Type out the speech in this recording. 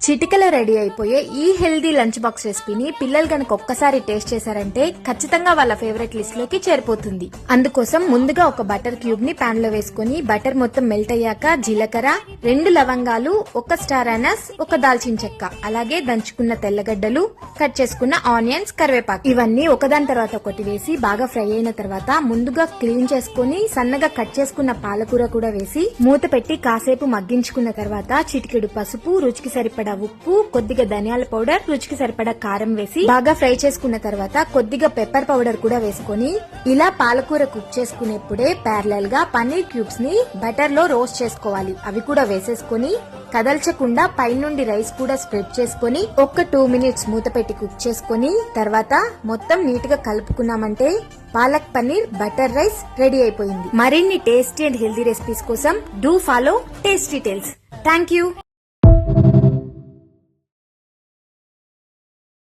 చిటికలో రెడీ అయిపోయే ఈ హెల్దీ లంచ్ బాక్స్ రెసిపీని పిల్లలు గనక ఒక్కసారి టేస్ట్ చేశారంటే ఖచ్చితంగా వాళ్ళ ఫేవరెట్ లిస్ట్ లోకి చేరిపోతుంది. అందుకోసం ముందుగా ఒక బటర్ క్యూబ్ ని పాన్ లో వేసుకుని బటర్ మొత్తం మెల్ట్ అయ్యాక జీలకర్ర, 2 లవంగాలు, 1 స్టార్ అనస్, 1 దాల్చిన చెక్క, అలాగే దంచుకున్న తెల్లగడ్డలు, కట్ చేసుకున్న ఆనియన్స్, కరివేపాకు ఇవన్నీ ఒకదాని తర్వాత ఒకటి వేసి బాగా ఫ్రై అయిన తర్వాత ముందుగా క్లీన్ చేసుకుని సన్నగా కట్ చేసుకున్న పాలకూర కూడా వేసి మూత పెట్టి కాసేపు మగ్గించుకున్న తర్వాత చిటికెడు పసుపు, రుచికి సరిపడా ఉప్పు, కొద్దిగా ధనియాల పౌడర్, రుచికి సరిపడా కారం వేసి బాగా ఫ్రై చేసుకున్న తర్వాత కొద్దిగా పెప్పర్ పౌడర్ కూడా వేసుకొని ఇలా పాలకూర కుక్ చేసుకునేప్పుడే ప్యారలల్ గా పన్నీర్ క్యూబ్స్ ని బటర్ లో రోస్ట్ చేసుకోవాలి. అవి కూడా వేసేసుకొని కదల్చకుండా పైనుండి రైస్ కూడా స్ప్రెడ్ చేసుకుని ఒక 2 మినిట్స్ మూత పెట్టి కుక్ చేసుకుని తర్వాత మొత్తం నీట్ గా కలుపుకున్నామంటే palak paneer butter rice ready అయిపోయింది. మరిన్ని టేస్టీ అండ్ హెల్దీ రెసిపీస్ కోసం do follow tasty tales. Thank you.